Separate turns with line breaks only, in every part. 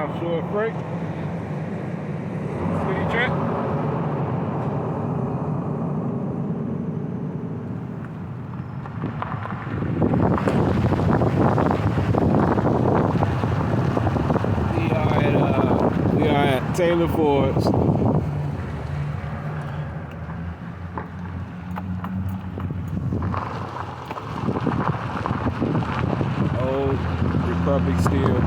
South Shore Freight. City track. We are at Taylor Ford's. Old Republic Steel.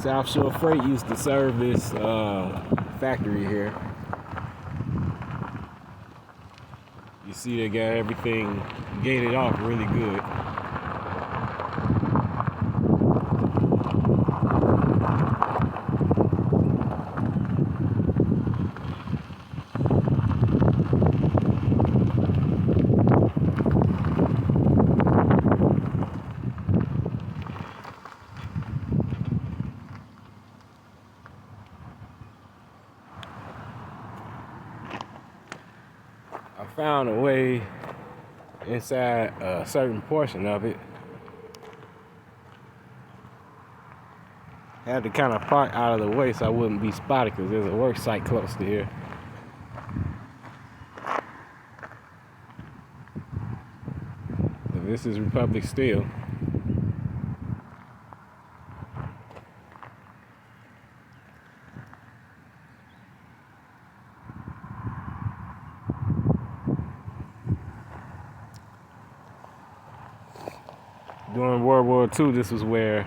South Shore Freight used to serve this factory here. You see they got everything gated off really good. I found a way inside a certain portion of it. Had to kind of park out of the way so I wouldn't be spotted because there's a work site close to here. And this is Republic Steel. During World War II, this was where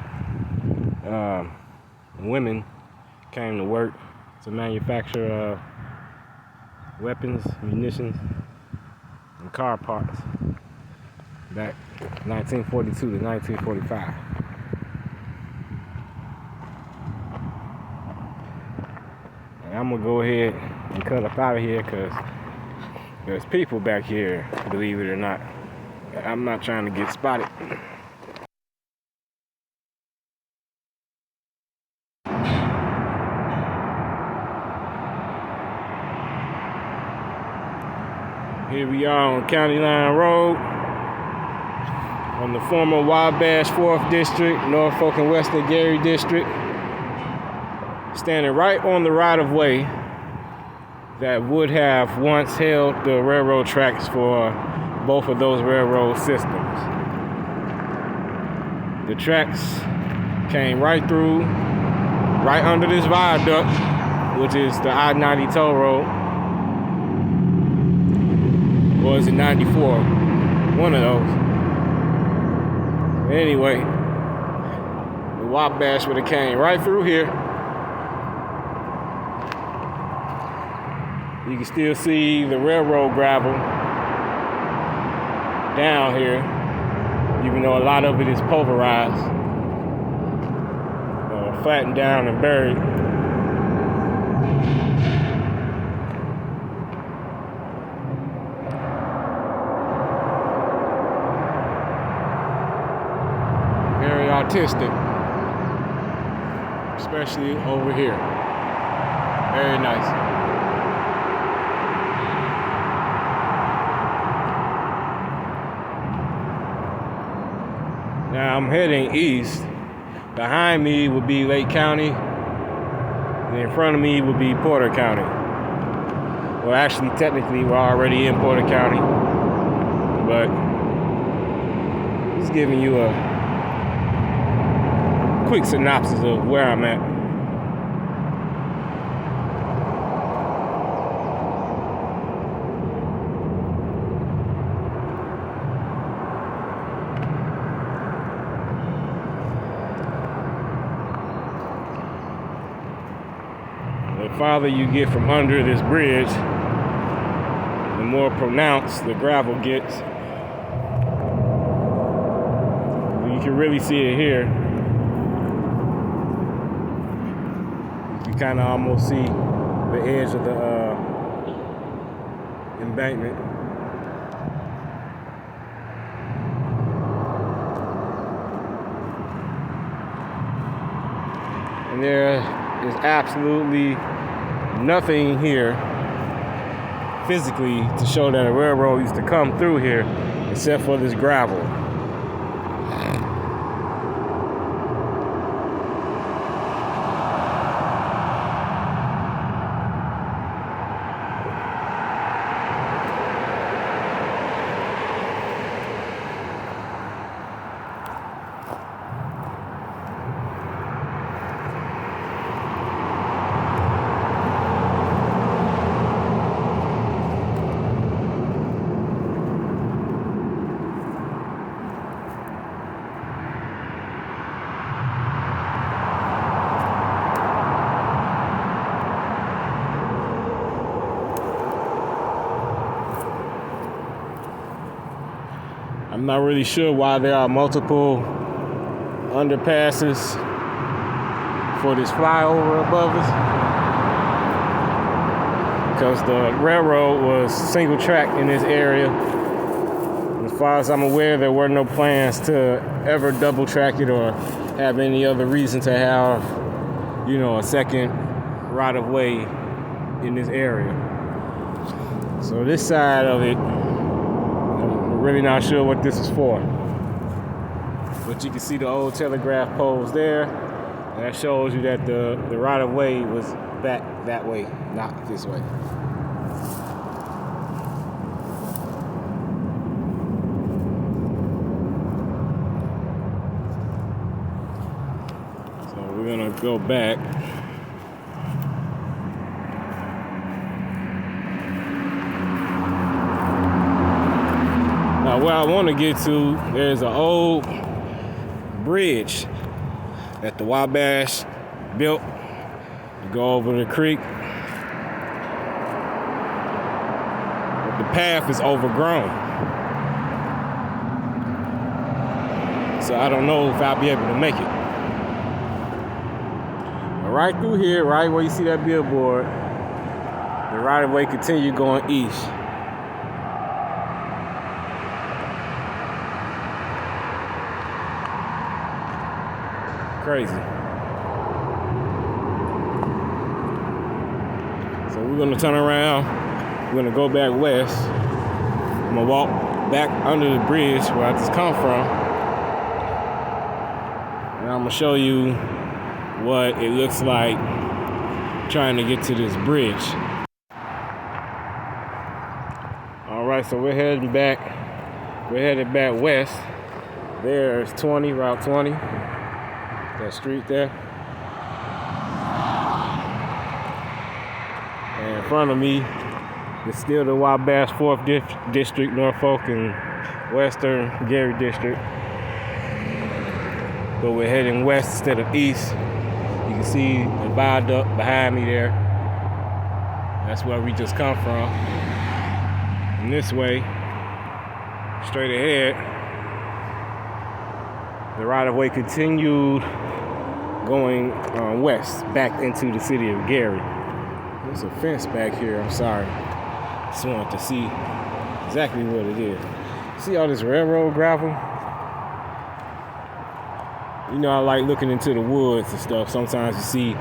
women came to work to manufacture weapons, munitions, and car parts back 1942 to 1945. And I'm gonna go ahead and cut up out of here because there's people back here, believe it or not. I'm not trying to get spotted. Here we are on County Line Road, on the former Wabash 4th District, Norfolk and Western Gary District. Standing right on the right-of-way that would have once held the railroad tracks for both of those railroad systems. The tracks came right through, right under this viaduct, which is the I-90 toll road. Or is it 94? One of those. Anyway, the Wabash would have came right through here. You can still see the railroad gravel down here, even though a lot of it is pulverized, flattened down and buried. Artistic, especially over here. Very nice. Now I'm heading east. Behind me would be Lake County, and in front of me would be Porter County. Well, actually, technically, we're already in Porter County, but just giving you a quick synopsis of where I'm at. The farther you get from under this bridge, the more pronounced the gravel gets. You can really see it here. Kind of almost see the edge of the embankment. And there is absolutely nothing here physically to show that a railroad used to come through here, except for this gravel. I'm not really sure why there are multiple underpasses for this flyover above us, because the railroad was single track in this area. As far as I'm aware, there were no plans to ever double track it or have any other reason to have, a second right of way in this area. So this side of it, I'm really not sure what this is for. But you can see the old telegraph poles there, and that shows you that the right of way was back that way, not this way. So we're gonna go back. Now, where I want to get to, there's an old bridge that the Wabash built to go over the creek. But the path is overgrown. So I don't know if I'll be able to make it. But right through here, right where you see that billboard, the right of way continue going east. Crazy. So we're gonna turn around. We're gonna go back west. I'm gonna walk back under the bridge where I just come from, and I'm gonna show you what it looks like trying to get to this bridge. All right, so we're headed back west. There's Route 20. That street there. And in front of me is still the Wabash 4th District, Norfolk and Western Gary District. But we're heading west instead of east. You can see the viaduct behind me there. That's where we just come from. And this way, straight ahead, the right-of-way continued going west back into the city of Gary. There's a fence back here, I'm sorry. Just wanted to see exactly what it is. See all this railroad gravel? I like looking into the woods and stuff. Sometimes you see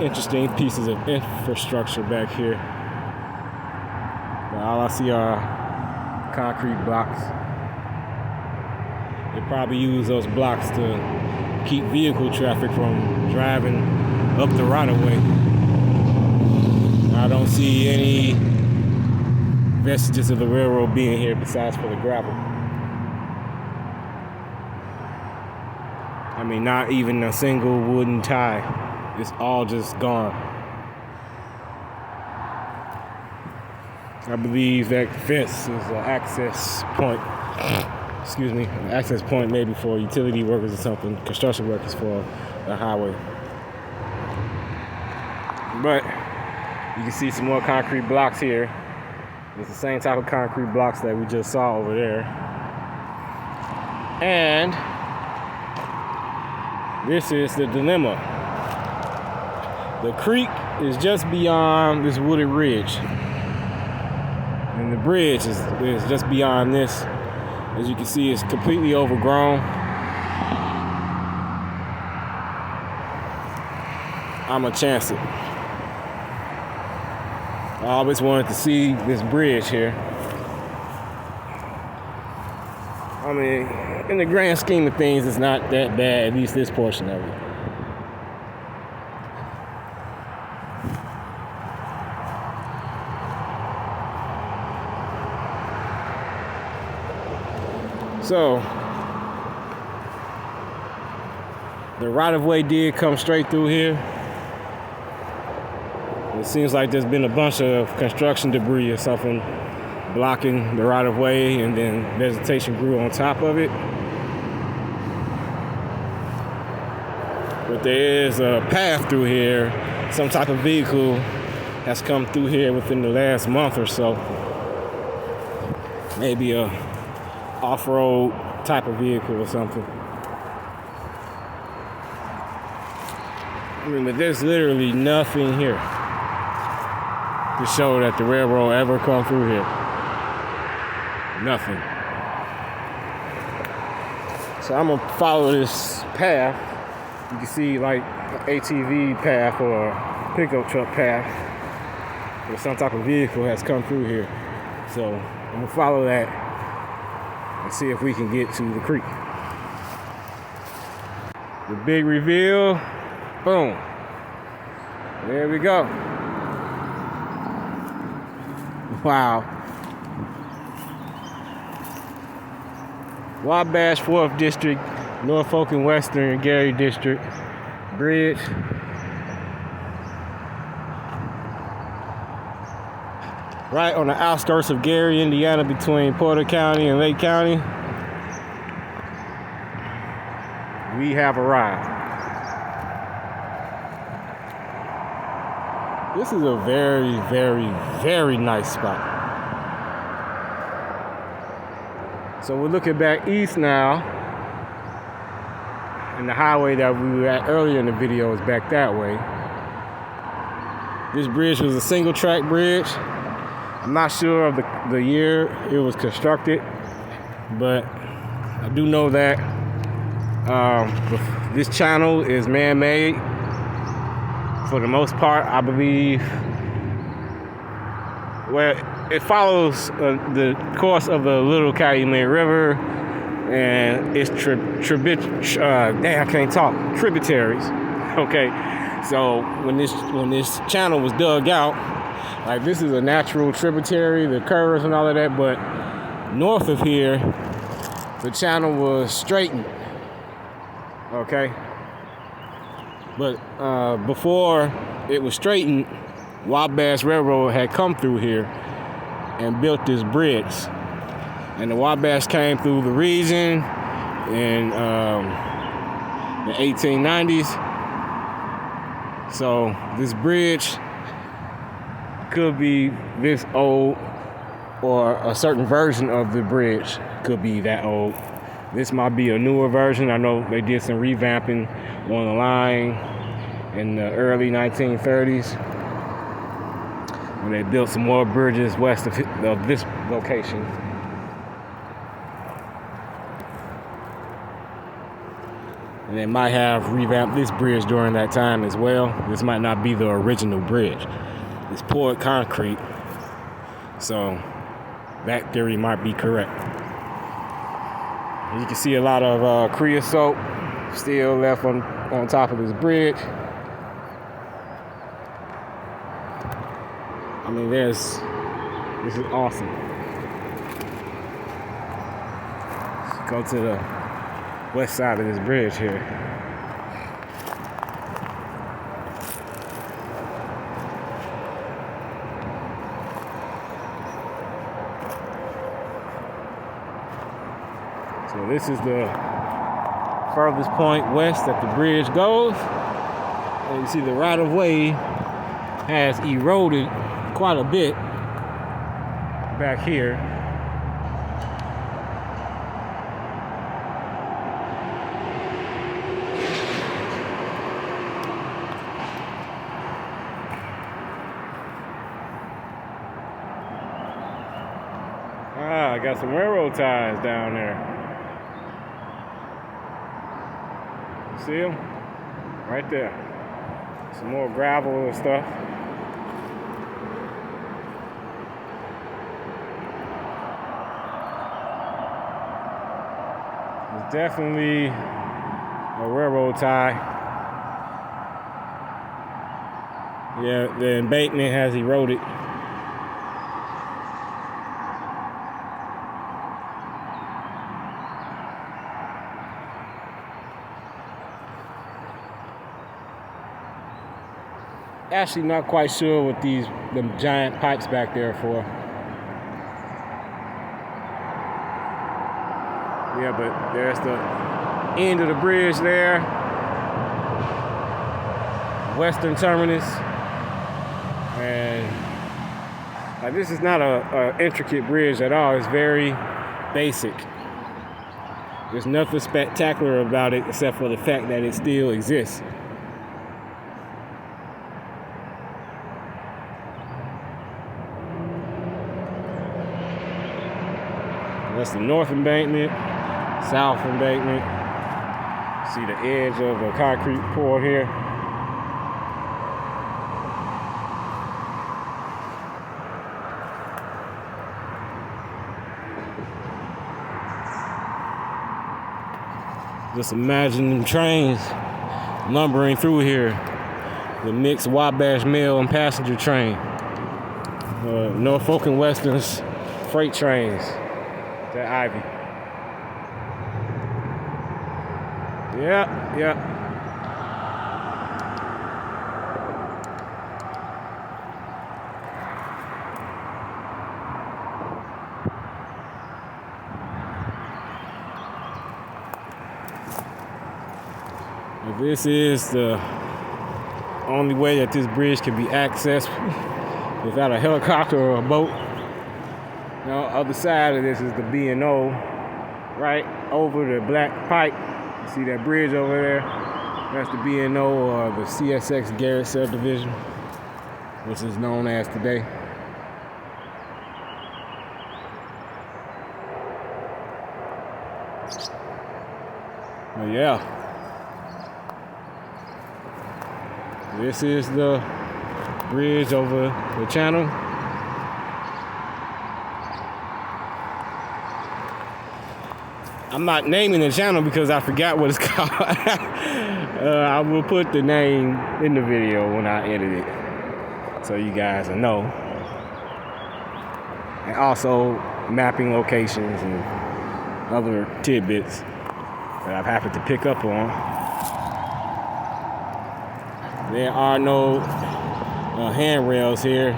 interesting pieces of infrastructure back here. But all I see are concrete blocks. They probably use those blocks to keep vehicle traffic from driving up the right-of-way. I don't see any vestiges of the railroad being here besides for the gravel. I mean, not even a single wooden tie. It's all just gone. I believe that fence is an access point. An access point maybe for utility workers or something, construction workers for the highway. But you can see some more concrete blocks here. It's the same type of concrete blocks that we just saw over there. And this is the dilemma. The creek is just beyond this wooded ridge. And the bridge is just beyond this. As you can see, it's completely overgrown. I'm gonna chance it. I always wanted to see this bridge here. I mean, in the grand scheme of things, it's not that bad, at least this portion of it. So, the right-of-way did come straight through here. It seems like there's been a bunch of construction debris or something blocking the right-of-way, and then vegetation grew on top of it. But there is a path through here. Some type of vehicle has come through here within the last month or so. Maybe a off-road type of vehicle or something. I mean, but there's literally nothing here to show that the railroad ever come through here. Nothing. So I'm gonna follow this path. You can see like an ATV path or a pickup truck path where some type of vehicle has come through here. So I'm gonna follow that and see if we can get to the creek. The big reveal, boom. There we go. Wow. Wabash 4th District, Norfolk and Western Gary District Bridge. Right on the outskirts of Gary, Indiana, between Porter County and Lake County. We have arrived. This is a very, very, very nice spot. So we're looking back east now, and the highway that we were at earlier in the video is back that way. This bridge was a single track bridge. I'm not sure of the year it was constructed, but I do know that this channel is man-made. For the most part, I believe. Well, it follows the course of the Little Calumet River and its tributaries. Okay, so when this channel was dug out, like this is a natural tributary, the curves and all of that, but north of here, the channel was straightened. Okay. But before it was straightened, Wabash Railroad had come through here and built this bridge. And the Wabash came through the region in the 1890s. So this bridge could be this old, or a certain version of the bridge could be that old. This might be a newer version. I know they did some revamping on the line in the early 1930s when they built some more bridges west of this location. And they might have revamped this bridge during that time as well. This might not be the original bridge. It's poured concrete, so that theory might be correct. You can see a lot of creosote still left on top of this bridge. I mean, this is awesome. Let's go to the west side of this bridge here. So this is the furthest point west that the bridge goes. And you see the right-of-way has eroded quite a bit back here. I got some railroad ties down there. See them? Right there. Some more gravel and stuff. It's definitely a railroad tie. Yeah, the embankment has eroded. Actually not quite sure what them giant pipes back there are for. Yeah, but there's the end of the bridge there. Western terminus. And this is not a intricate bridge at all. It's very basic. There's nothing spectacular about it except for the fact that it still exists. That's the north embankment, south embankment. See the edge of the concrete pour here. Just imagine them trains lumbering through here. The mixed Wabash mail and passenger train. Norfolk and Western's freight trains. That Ivy. Yeah. This is the only way that this bridge can be accessed without a helicopter or a boat. Now, other side of this is the B&O, right over the black pipe. You see that bridge over there? That's the B&O or the CSX Garrett subdivision, which is known as today. But yeah, this is the bridge over the channel. I'm not naming the channel because I forgot what it's called. I will put the name in the video when I edit it, so you guys will know. And also mapping locations and other tidbits that I've happened to pick up on. There are no handrails here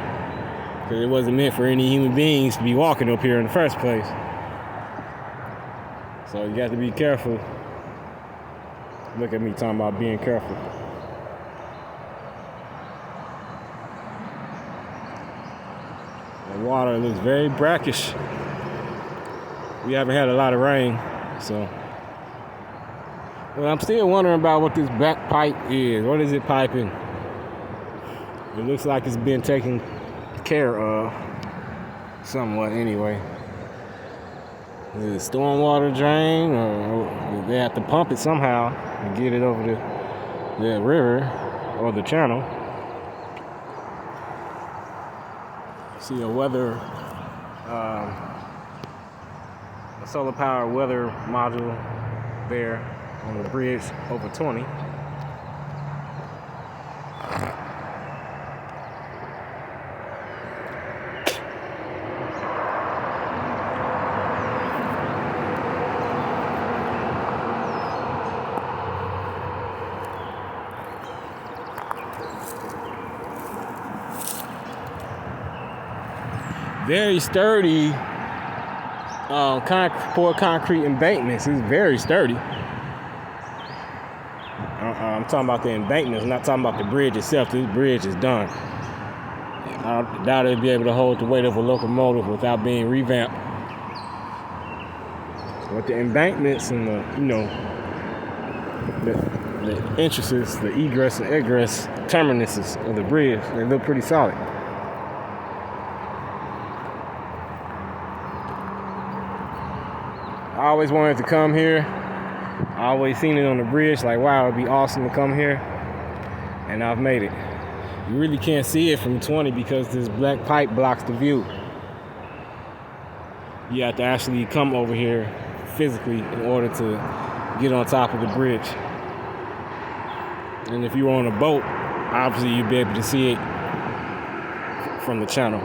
because it wasn't meant for any human beings to be walking up here in the first place. So you got to be careful. Look at me talking about being careful. The water looks very brackish. We haven't had a lot of rain, so. Well, I'm still wondering about what this back pipe is. What is it piping? It looks like it's been taken care of somewhat anyway. Is it a stormwater drain, or they have to pump it somehow and get it over the river or the channel? See a weather, a solar power weather module there on the bridge over 20. Very sturdy poured concrete embankments. It's very sturdy. I'm talking about the embankments, I'm not talking about the bridge itself. This bridge is done. I doubt it'll be able to hold the weight of a locomotive without being revamped. But the embankments and the entrances, the egress and egress terminuses of the bridge, they look pretty solid. I always wanted to come here. I always seen it on the bridge, like, wow, it'd be awesome to come here. and I've made it. You really can't see it from 20 because this black pipe blocks the view. You have to actually come over here physically in order to get on top of the bridge. And if you were on a boat, obviously you'd be able to see it from the channel.